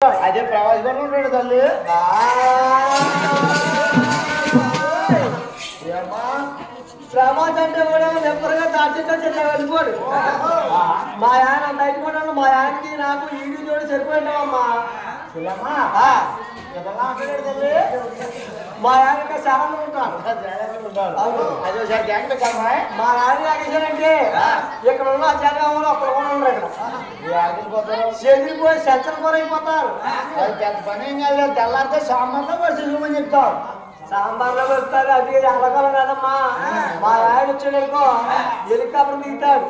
అదే ప్రవాసంలో ఉంటాడు తల్లి. ప్రమాదం అంటే కూడా నెప్పరుగా దాచితో చెట్ల వెళ్ళిపోడు. మా ఆయన బయటపడాను. మా ఆయనకి నాకు ఈడు చూడు సరిపోయినావమ్మా. మా ఆయన చాలా ఉంటాను. మా ఆయన లాగేశారంటే ఇక్కడ ఉన్న జగంలో అక్కడ కూడా ఉండరు. ఇక్కడ చెదిరిపోయి సెంచర్ కూడా అయిపోతారు. పని ఏం కాదు, తెల్లారితే సాంబార్లో పరిస్థితి చెప్తారు. సాంబార్లో పెడతారు. అది ఎండాకాలం కదమ్మా. మా ఆయన వచ్చాడనుకో హెలికాప్టర్ దిగుతాడు.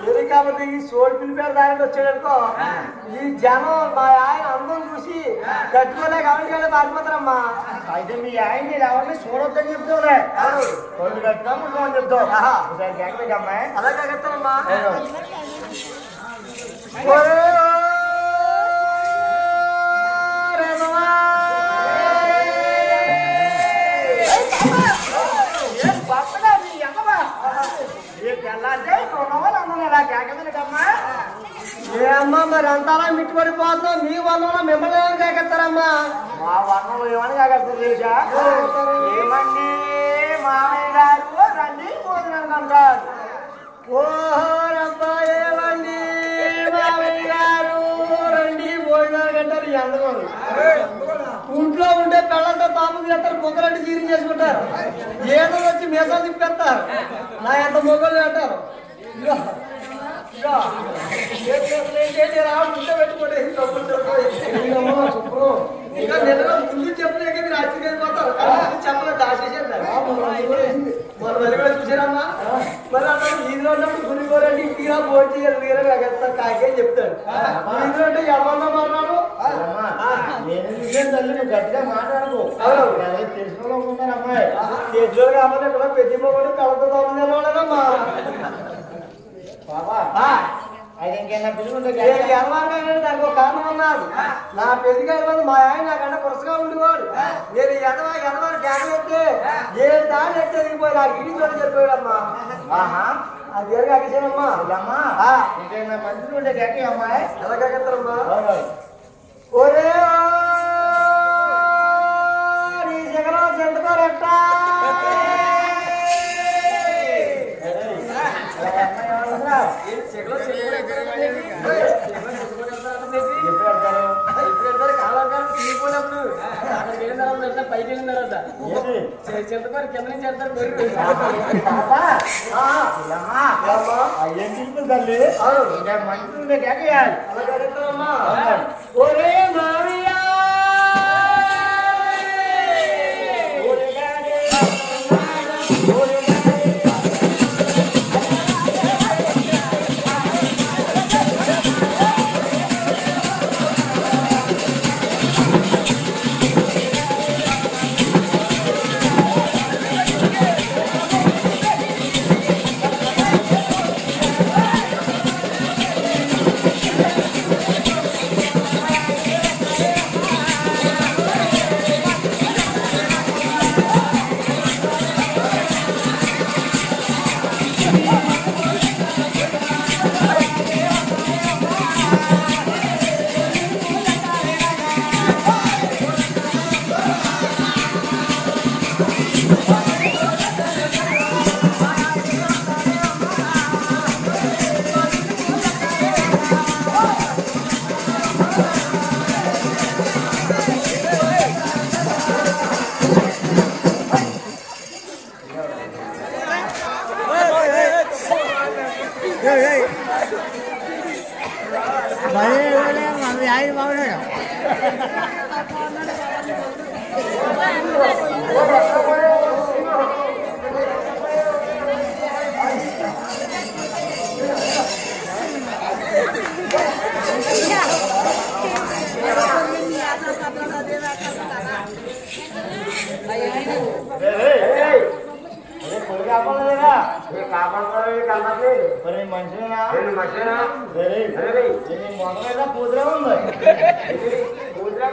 హెలికాప్టర్ దిగి సోడి పిలిపేరు దానికి వచ్చాడనుకో ఈ జనం మా ఆయన అందరం చూసి కట్టుకోలే కాబట్టి పారిపోతారమ్మా. అయితే మీ ఆయన ఎవరిని చూడొద్దని చెప్తావులే. రెండు కట్టుకోమని చెప్తావు. అమ్మాయి అలా కగెత్తానమ్మా. ఏ అమ్మా మరి అంతారా మిట్టుబడిపోతాం. మీ వల్ల మిమ్మల్ని ఏమని కాకెత్తారమ్మా? మా వర్ణంలో ఏమని కాకెత్తారు తెలుసా? ఏమండి మామయ్య గారు రండి భోజనానికి అంటారు. ఓహోరబ్బా ఏమండి మామయ్య గారు రండి భోజనానికి అంటారు. అందరూ ఇంట్లో ఉంటే పిల్లలతో తాము చేస్తారు. మొగ్గలంటే చీరి చేసుకుంటారు. ఏదో వచ్చి మీసాలు తిప్పేస్తారు. నా ఎంత మొగ్గలు అంటారు. ఇంకా నిన్న ముందు చెప్పలే మీరు ఆశ్చర్యపోతారు. చెప్పలే దాచేసారు. మన మరి కూడా చూసారమ్మా. మరి అక్కడ ఈదులో ఉన్నప్పుడు గురికోరండి ఇంటిగా భోజనం చేయాలి. వేరే లాగేస్తారు కాకే చెప్తాడు. ఈదులో అంటే ఎవరన్నా మాట్లాడు. నేను చూసాను తల్లి, నువ్వు గట్టిగా మాట్లాడకు. తెలుసుకోవాలి అనుకుంటాను అమ్మాయి. చేతిలో కావాలి ఇక్కడ పెద్ద మొగడు కలతో తోమలేదమ్మా. అది ఇంకేనా పిలుగుంటే దానికి ఒక కారణం అన్నాడు. నా పెళ్లిగా మా ఆయన నాకంటే కురసగా ఉండేవాడు. నేను ఎదవా డ్యాన్ ఎత్తే ఏ దాన్ని ఎత్తే దిగిపోయి నాకు ఇడి చోట చెప్పాడమ్మా. అది ఏం కాకేసానమ్మా. ఇంకేనా మంచి ఉంటే కాకి అమ్మాయి ఎలా కాకెత్తారమ్మా? ఒరే నీ జగన్ చెందుకోరెట్టా పైకి వెళ్ళిన తర్వాత చెంతకోరు కింద నుంచి వెళ్తారు. ఏం తింటుంది తల్లి? ఇంకా మంచి ఉంటే కాకేయాలి. అలాగమ్మా. ఒరే మావయ్య మనిషినా మొదలైనా పూజలే ఉంది. పూజలే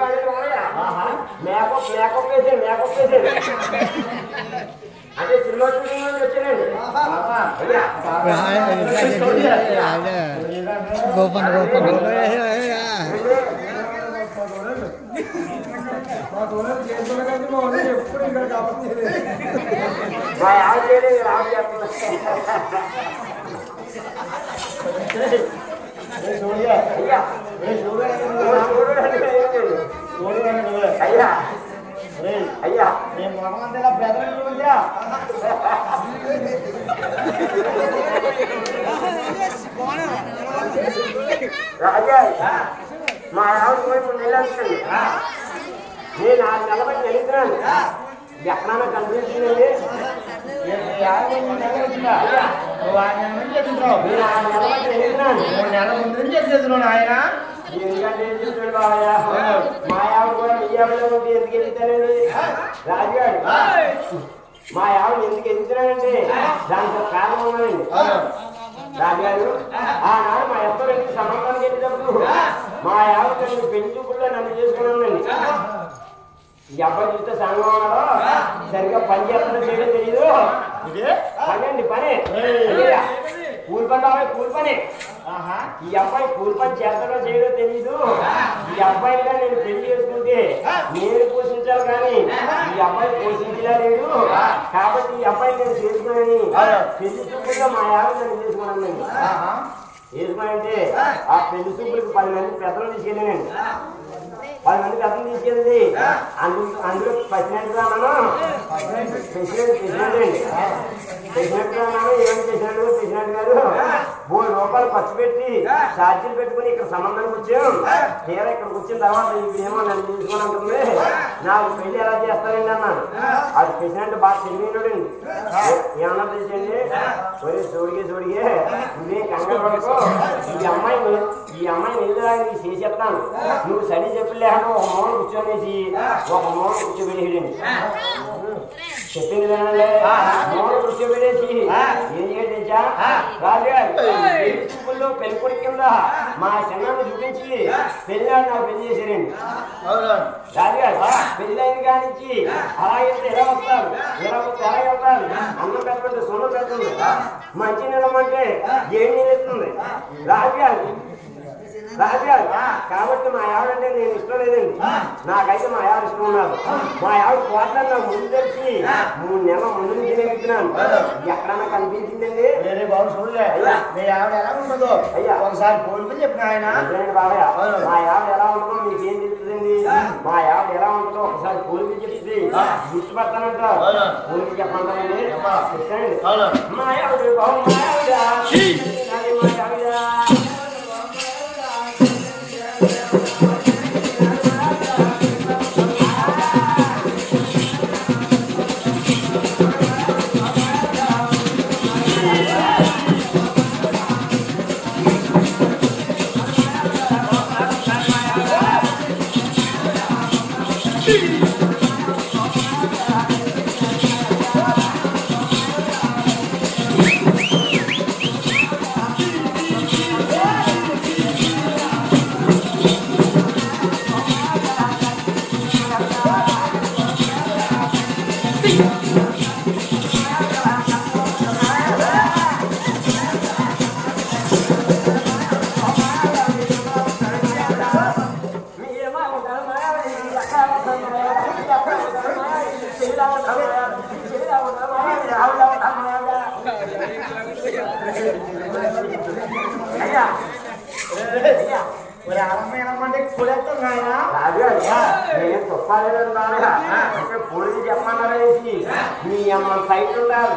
మేకప్ మేకప్ వేసే మేకప్ వేసే అదే సినిమా షూటింగ్ వచ్చానండి. గోపన్ మా తోడు చేస్తున్నా కానీ మా ఊళ్ళో ఎప్పుడు ఇక్కడ కాబట్టి మా ఆవిడ చేయలేదు ఆవిడ చేస్తున్నా అయ్యా అయ్యా అయ్యా నేను మొహమంతా ఇలా బెదరంగా రాజా మా ఆవిడ వైపు నిలబడుతుంది నేను 6 నెలల బట్టి వెళ్తున్నాను ఎక్కడన్నా కనిపించిందండి నువ్వు 6 నెలల నుంచి వెళ్తున్నావు నేను 6 నెలల బట్టి వెళ్తున్నాను 3 నెలల ముందు నుంచి వెళ్తున్నాను ఆయన ఎందుకంటే ఏం చెప్తాడు బాబయ్య మా ఆవిడ కూడా మీ ఆవిడలో ఉంటే ఎందుకు వెళ్తానండి రాజుగారు మా ఆవిడ ఎందుకు వెళ్తున్నానంటే దానికి ఒక కారణం ఉన్నదండి రాజుగారు ఆనాడు మా ఎప్పటికీ సంబంధానికి వెళ్ళేటప్పుడు మా ఆవిడ పెళ్లి చూపుల్లో నన్ను చేసుకున్నానండి ఈ అబ్బాయి చూస్తే సంఘం ఉన్నాడో సరిగ్గా పని చేస్తుందో చేయడం తెలీదు పని అండి పని కూలి పని రావాలి కూలి పని ఈ అబ్బాయి కూలి పని చేస్తాడో చేయడో తెలీదు ఈ అబ్బాయిగా నేను పెళ్లి చేసుకుంటే నేను పోషించాలి కానీ ఈ అబ్బాయి పోషించలేడు కాబట్టి ఈ అబ్బాయి నేను చేసుకున్నాను పెళ్లి చూపుల్లో మా ఆవిడ నన్ను చేసుకున్నాను చేసుకున్నానంటే ఆ పెళ్లి చూపులకు 10 మంది పెద్దలు తీసుకెళ్ళానండి 10 మంది పెద్దలు తీసుకెళ్ళింది అందులో ప్రెసిడెంట్ రాను ప్రెసిడెంట్ రాను ఏమని ప్రెసిడెంట్ గారు 3 రూపాయలు ఖర్చు పెట్టి ఛార్జీలు పెట్టుకుని ఇక్కడ సంబంధానికి వచ్చాం తీరా ఇక్కడికి వచ్చిన తర్వాత ఇప్పుడేమో నన్ను తీసుకుని ఉంటుంది నాకు పెళ్లి ఎలా చేస్తారండి అన్నాను అది ప్రెసిడెంట్ బాగా తెలియనండి ఏమన్నా తెలిసండి చూడిగే నువ్వేం కంగారు పడుకో ఈ అమ్మాయి నిలదడానికి చేసేస్తాను నువ్వు సరి చెప్పలే ఒక మూల కూర్చొనేసి ఒక మూల కూర్చోబెట్టేయండి చెప్పింది వినండి మూల కూర్చోబెట్టేసి ఏం చేయండి రాజుగారు చూపుల్లో పెళ్లి కొడుకు కింద మా చిన్నాన్ని చూపించి పెళ్ళాడు నాకు పెళ్లి చేశారండి రాజుగారు పెళ్లి అయిన కానించి అలాగైతే ఎలా వస్తారు ఎలా వస్తే ఎలా వెళ్తారు అన్నం పెట్టండి సొన్నం పెట్టండి మంచి నిలమంటే ఏం నిలుస్తుంది రాజుగారు కాబట్టి మా ఆవిడంటే నేను ఇష్టం లేదండి నాకైతే మా ఆవిడ ఇష్టం ఉన్నారు మా ఆవిడ పోతాను నాకు ముందు తెలిసి 3 నెలల ముందు నుంచి నేర్పుతున్నాను ఎక్కడన్నా కనిపించిందండి వేరే బాబు చూడలే మీ ఆవిడ ఎలా ఉంటుందో అయ్యా ఒకసారి పోలిపి చెప్పిన ఆయన బాబయ్య మా ఆవిడ ఎలా ఉంటుందో మీకు ఏం తెలుస్తుందండి మా ఆవిడ ఎలా ఉంటుందో ఒకసారి పోలిపి చెప్తుంది గుర్తుపడతానంట పోలిపి చెప్పండి మా ఆవిడ బాబు మా ఆవిడ పోలీసు చెప్పమన్నారేసి మీ అమ్మ సైట్ ఉంటారు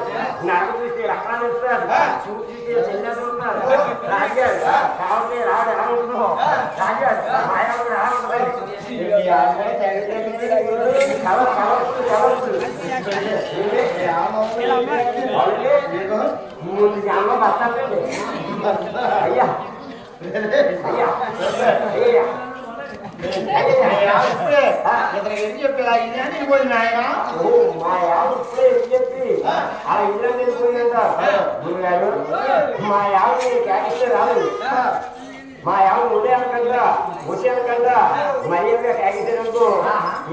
నడక చూస్తే రక్తాన్ని ఇస్తారు చూపు చూస్తే చెల్లెలు ఉంటారు రాజాడు కాబట్టి రాడు ఎలా ఉంటుందో రాజాడు మాయాడు ఎలా ఉంటుంది ముందు బస్తాండి అయ్యా అయ్యా అయ్యా ఇతనికి చెప్పి ఇదే వెళ్ళిపోయింది ఆయన మా ఆవిడ ఇప్పుడే చెప్పి ఆ ఇల్లు వెళ్ళిపోయిందంట గురుగారు మా ఆవిడ క్యాకిస్తే రాలేదు మా ఆవిడ ఉదయం అనకుండా వచ్చే అనకుండా మర్యాదగా క్యాకిచ్చారనుకో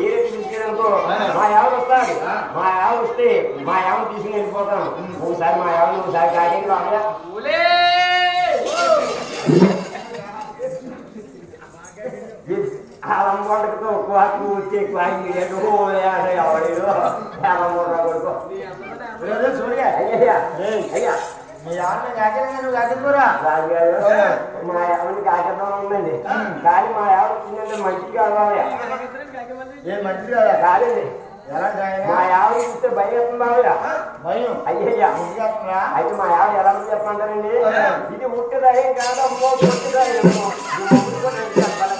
ఏ రేపు తీసుకెళ్ళనుకో మా ఆవిడ వస్తాడు మా ఆవిడ వస్తే మా ఆవిడ తీసుకుని వెళ్ళిపోతాను ఒకసారి మా ఆవిడ ఒకసారి కాకింగ్ రాగా alam gua itu kuat kucing lagi dia tuh ya alam gua itu bener Surya iya Mayana kaget kan kaget pura kaget Maya ini kaget dong nih kali Maya ini manjika ya ये मंदिर है काले ने यार जाएगा मायावी इससे भाई अपना या भाई आइए या मुझे अपना आई तो मायावी यार मुझे अपना करने ये मुट्ठे रहेगा ना वो मुट्ठे रहेगा वो रहेगा वाला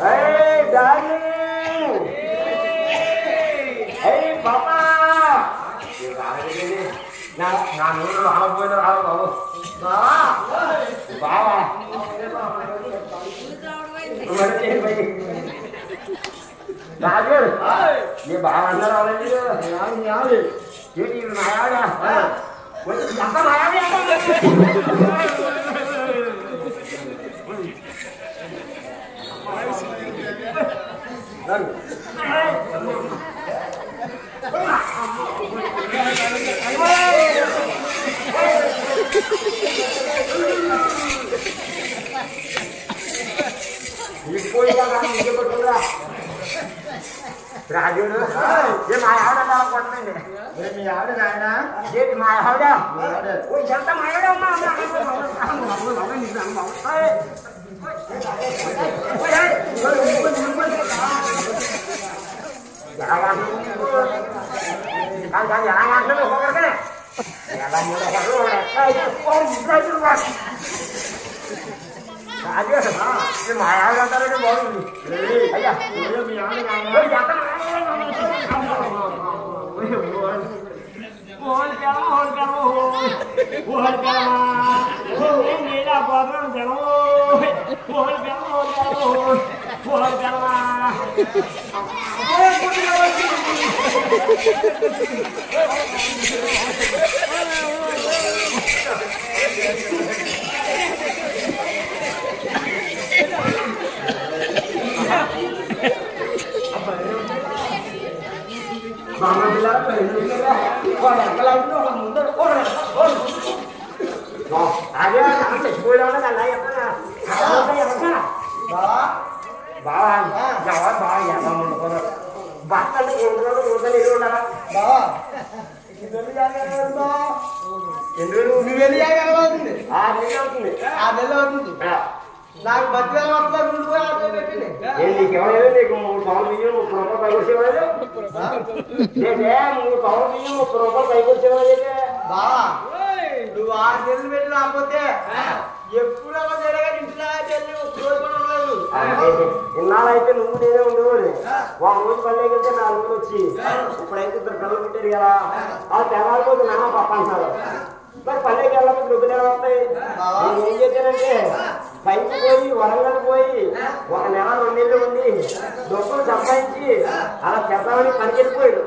Hey, darling! Hey, Papa! Rajer, dia bahan orang ini nyali. Jadi Maya dah. Apa Maya ni? Koy ka kami ke betul Raju na ye Maya dah dalam kot ni ye Maya dah na ye Maya dah oi janta Maya dah ma ni sang mau jangan jangan dulu kau kerja jangan mula dulu Raju Aja, ini Maya yang tadi tu baru ni. Ayah, dia Maya ni kan. Dia jatuh. Mohon ini dah badan jauh. Mohon Mama bilang ini dah. Orang kalau itu orang mundur orang. Oh, ada nak sekolah orang kan layak mana? Apa yang mana? Bawa, jawab bawa ya kamu orang. Bahkan Indro nak. Bawa. Indro yang apa? Indro yang apa ni? Ada lagi. నాకు బతిగా వస్తారు నువ్వు auto పెట్టినే ఏంది కేవలం నీకు 3 million 30 రూపాయలు పైకొచ్చేవాళ్ళు ఏదే 3 million 30 రూపాయలు పైకొచ్చేవాళ్ళు బా నువ్వు 6 నెలలు పెట్టి రాకపోతే ఎప్పుడో జరగా ఇంటిలో చెల్లి ఒక రోజు కూడా ఉండలేదు. ఇన్నాళ్ళైతే నువ్వు నేనే ఉండేవాడు. ఒక రోజు పల్లెకి వెళ్తే 4 రోజులు వచ్చి ఇప్పుడైతే 2 పిల్లలు పుట్టారు కదా ఆ తెల్లారిపోతే నాన్న పప్ప అంటారు. మరి పల్లెకి వెళ్ళకపోతే రుబ్బులు ఎలా వస్తాయి? నేను ఏం చేశానంటే పైకి పోయి వరంగల్ పోయి 1 నెల 2 నెలలు ఉండి డబ్బులు సంపాదించి అలా చెప్తామని పనికి వెళ్ళిపోయాడు.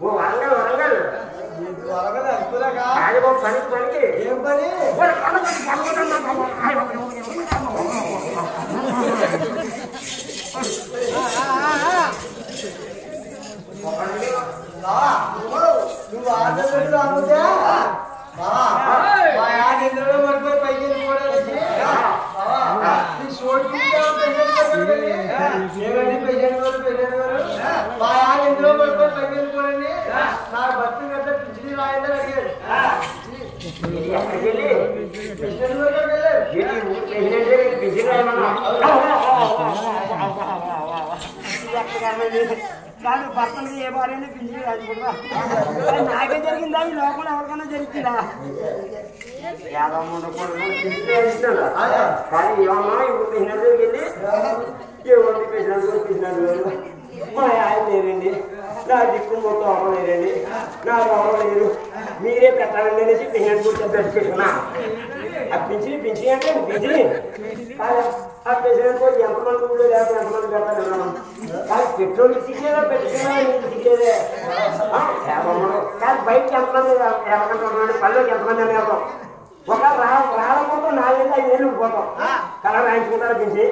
ఓ వరంగల్ వరంగల్ పనికి ఏం పని నువ్వు ఆటలు అనుకుంటా ఇంద్రలో పడిపోయి పైకి వెళ్ళిపోవడానికి మా ఇంద్రలో పడిపోయి పైకి వెళ్ళిపోవడండి నా భర్త గట్ల పిచ్చిడి రాయండి అడిగాడు. కానీ భర్తలు ఏ భార్యనే పిలిచి రాజుకుంటా నాకే జరిగిందా ఈ లోపల ఎవరికైనా జరిగిందా? కానీ ఏమన్నా ఇప్పుడు పిచ్చినట్టుకి వెళ్ళి ఏమంది పిచ్చినట్టు మా ఆయన లేరండి, నా దిక్కు మొత్తం అవ్వలేరండి, నాకు అవ్వలేరు, మీరే పెట్టాలండి అనేసి పిచ్చినట్టు కూర్చొని పెట్టుకున్నా. ఆ పింఛని అంటే పింఛని ఆ ప్రెసిడెంట్ ఎంతమంది ఊళ్ళో లేకపోతే ఎంతమంది పెడతారు కానీ పెట్రోల్ తీసేదా పెట్టుకున్నా నీకు తీసేదే కానీ బయటకి ఎంతమంది ఎవరికంటున్నాడు పల్లెకి ఎంతమంది అని వెళ్తాం ఒక రాకపోతే 4 ఏళ్ళు 5 ఏళ్ళు పోతాం కలర్ రాయించుకుంటారు పింఛి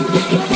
Thank you.